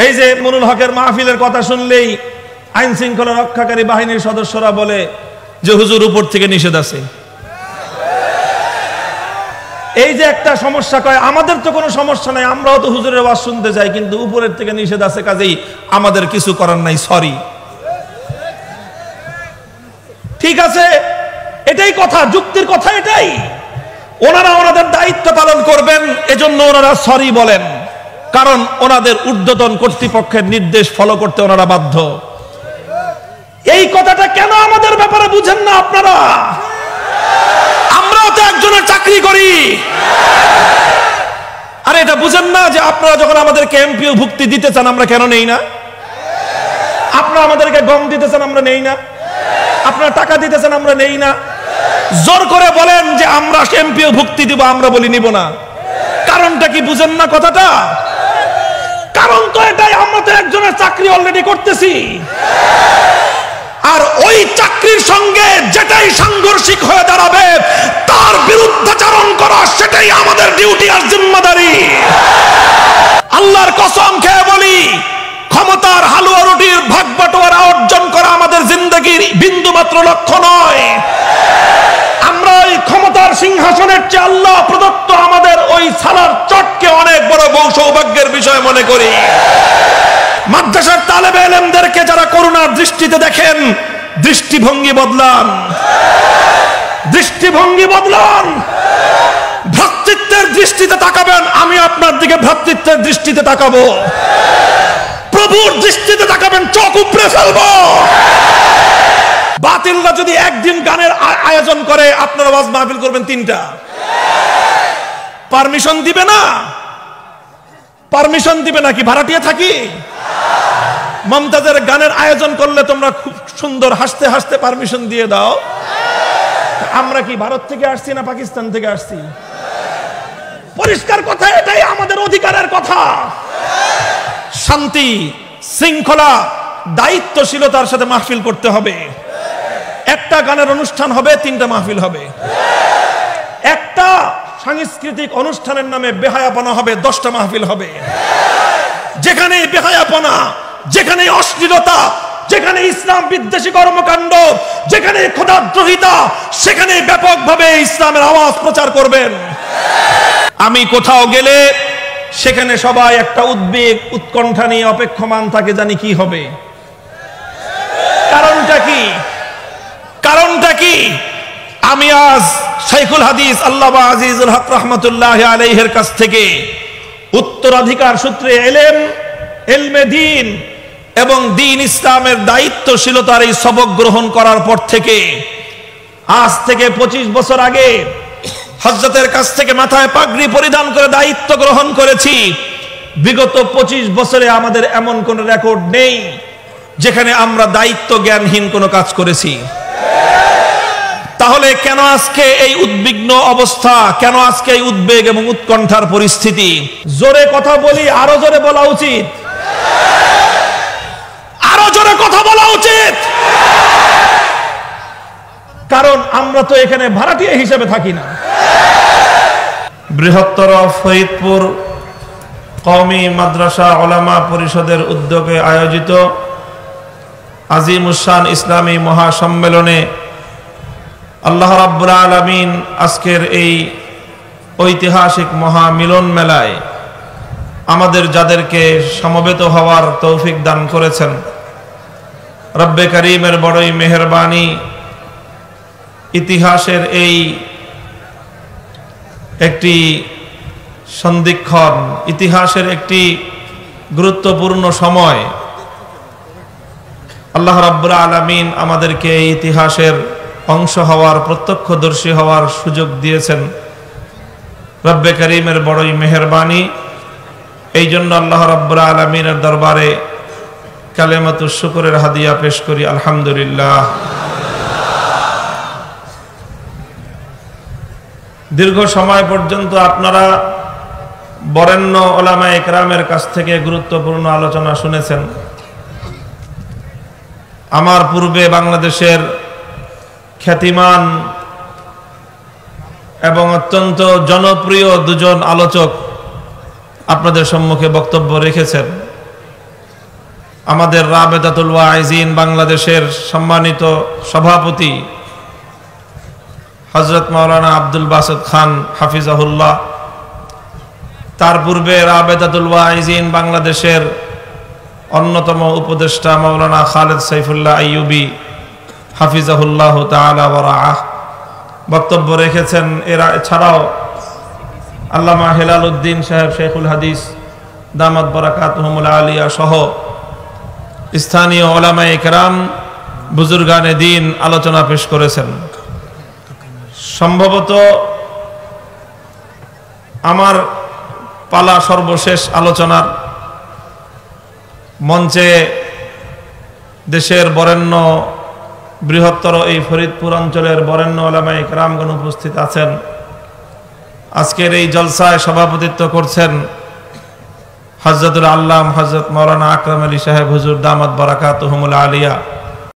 এই যে মনুল হকের মাহফিলের কথা শুনলেই আইন শৃঙ্খলা রক্ষাকারী বাহিনীর সদস্যরা বলে যে হুজুর উপর থেকে নিষেধ আছে। এই যে একটা সমস্যা, কয় আমাদের তো কোনো সমস্যা নাই, আমরাও তো হুজুরের ওয়াজ শুনতে যাই, কিন্তু উপরের থেকে নিষেধ আছে, কাজেই আমাদের কিছু করার নাই, সরি। ঠিক আছে, এটাই কথা, যুক্তির কথা এটাই। ওনারা ওনাদের দায়িত্ব পালন করবেন, এজন্য ওনারা সরি বলেন, কারণ ওনাদের ঊর্ধ্বতন কর্তৃপক্ষের নির্দেশ ফলো করতে ওনারা বাধ্য। এই কথাটা কেন আমাদের ব্যাপারে বুঝেন না আপনারা? আমরাও তো একজনের চাকরি করি। আরে এটা বুঝেন না যে আপনারা যখন আমাদেরকে এমপিও ভুক্তি দিতে চান, আমরা কেন নেই না? আপনারা আমাদেরকে গম দিতে চান, আমরা নেই না? আপনারা টাকা দিতে চান, আমরা নেই না? জোর করে বলেন যে আমরা এমপিও ভুক্তি দিব, আমরা বলি নিব না। কারণটা কি বুঝেন না কথাটা? কারণ তো এটাই, আমরা তো একজনের চাকরি অলরেডি করতেছি, আর ওই চাকরির সঙ্গে যেটাই সাংঘর্ষিক হয়ে দাঁড়াবে তার বিরুদ্ধাচরণ করা, সেটাই আমাদের ডিউটি আর জিম্মাদারি। আল্লাহর কসম খেয়ে বলি, ক্ষমতার হালুয়া রুটির ভাগ বাটোয়ারা অর্জন করা আমাদের জিন্দেগির বিন্দুমাত্র লক্ষ্য নয়। আমরা ওই ক্ষমতার সিংহাসনের চেয়ে আল্লাহ প্রদত্ত আমাদের ওই সালার চটকে অনেক বড় সৌভাগ্যের বিষয় মনে করি। মাদ্রাসার তালেবে ইলমদেরকে যারা করুণার দৃষ্টিতে দেখেন, দৃষ্টিভঙ্গি বদলান, দৃষ্টিভঙ্গি বদলান। ভ্রাতৃত্বের দৃষ্টিতে তাকাবেন, আমি আপনার দিকে ভ্রাতৃত্বের দৃষ্টিতে তাকাবো। প্রভুর দৃষ্টিতে তাকাবেন, চোখ উপড়ে ফেলবো। বাতিলরা যদি একদিন গানের আয়োজন করে, আপনারা ওয়াজ মাহফিল করবেন 3টা, পারমিশন দিবে না? পারমিশন দিবে নাকি? ভাড়াটিয়া থাকি? মমতাজের গানের আয়োজন করলে তোমরা খুব সুন্দর হাসতে হাসতে পারমিশন দিয়ে দাও। আমরা কি ভারত থেকে আসছি না পাকিস্তান থেকে আসছি? পরিষ্কার কথা, এটাই আমাদের অধিকারের কথা। শান্তি, শৃঙ্খলা, দায়িত্বশীলতার সাথে মাহফিল করতে হবে। একটা গানের অনুষ্ঠান হবে, 3টা মাহফিল হবে। একটা সাংস্কৃতিক অনুষ্ঠানের নামে বেহায়াপনা হবে, 10টা মাহফিল হবে। যেখানে বেহায়াপনা, যেখানে অশ্লীলতা, যেখানে ইসলাম বিদ্বেষী কর্মকাণ্ড, যেখানে খোদাদ্রোহিতা, সেখানে ব্যাপকভাবে ইসলামের আওয়াজ প্রচার করবেন। আমি কোথাও গেলে সেখানে সবাই একটা উদ্বেগ, উৎকণ্ঠা নিয়ে অপেক্ষমান থাকে, জানি কি হবে। কারণটা কি? কারণটা কি? আমি আজ শাইখুল হাদিস আল্লামা আজিজুল হক রাহমাতুল্লাহ আলাইহির কাছ থেকে উত্তরাধিকার সূত্রে ইলমে দ্বীন এবং দ্বীন ইসলামের দায়িত্বশীলতার এই সবক গ্রহণ করার পর থেকে, আজ থেকে 25 বছর আগে হযরতের কাছ থেকে মাথায় পাগড়ি পরিধান করে দায়িত্ব গ্রহণ করেছি। বিগত 25 বছরে আমাদের এমন কোন রেকর্ড নেই যেখানে আমরা দায়িত্ব জ্ঞানহীন কোনো কাজ করেছি। তাহলে কেন আজকে এই উদ্বিগ্ন অবস্থা, কেন আজকে এই উদ্বেগ এবং উৎকণ্ঠার পরিস্থিতি? জোরে কথা বলি, আরো জোরে বলা উচিত, আরো জোরে কথা বলা উচিত। কারণ আমরা তো এখানে ভাড়াটিয়া হিসেবে থাকি না। বৃহত্তর ফরিদপুর কওমি মাদ্রাসা উলামা পরিষদের উদ্যোগে আয়োজিত আজিমুশান ইসলামী মহাসম্মেলনে আল্লাহ রাব্বুল আলামিন আজকের এই ঐতিহাসিক মহামিলন মেলায় আমাদের যাদেরকে সমবেত হওয়ার তৌফিক দান করেছেন, রব্বে করিমের বড়ই মেহেরবানি। ইতিহাসের এই একটি সন্ধিক্ষণ, ইতিহাসের একটি গুরুত্বপূর্ণ সময় আল্লাহ রাব্বুল আলামিন আমাদেরকে এই ইতিহাসের অংশ হওয়ার, প্রত্যক্ষদর্শী হওয়ার সুযোগ দিয়েছেন। রব্বে করিমের বড়ই মেহেরবানি। এই জন্য আল্লাহ রাব্বুল আলামিনের দরবারে কালেমাতুশ শুকরের হাদিয়া পেশ করি, আলহামদুলিল্লাহ। দীর্ঘ সময় পর্যন্ত আপনারা বরেণ্য উলামায়ে কেরামের কাছ থেকে গুরুত্বপূর্ণ আলোচনা শুনেছেন। আমার পূর্বে বাংলাদেশের খ্যাতিমান এবং অত্যন্ত জনপ্রিয় দুজন আলোচক আপনাদের সম্মুখে বক্তব্য রেখেছেন। আমাদের রাবেতাতুল ওয়াইজিন বাংলাদেশের সম্মানিত সভাপতি হযরত মাওলানা আব্দুল বাসেত খান হাফিজাহুল্লাহ, তার পূর্বে রাবেতাতুল ওয়াইজিন বাংলাদেশের অন্যতম উপদেষ্টা মাওলানা খালেদ সাইফুল্লাহ আইয়ুবী হাফিজাহুল্লাহ তাআলা ওয়া রাআহ বক্তব্য রেখেছেন। এরা ছাড়াও আল্লামা হেলাল উদ্দিন সাহেব শেখুল হাদিস দামাত বারাকাতুহুমুল আলিয়া সহ স্থানীয় উলামায়ে কেরাম বুজুর্গানে দ্বীন আলোচনা পেশ করেছেন। সম্ভবত আমার পালা সর্বশেষ আলোচনার মঞ্চে দেশের বরেণ্য বৃহত্তর এই ফরিদপুর অঞ্চলের বরেণ্য উলামায়ে কেরামগণ উপস্থিত আছেন। আজকের এই জলসায় সভাপতিত্ব করছেন হযরতুল আল্লাম হযরত মাওলানা আকরাম আলী সাহেব হুজুর দামাত বারাকাতুহুমুল আলিয়া।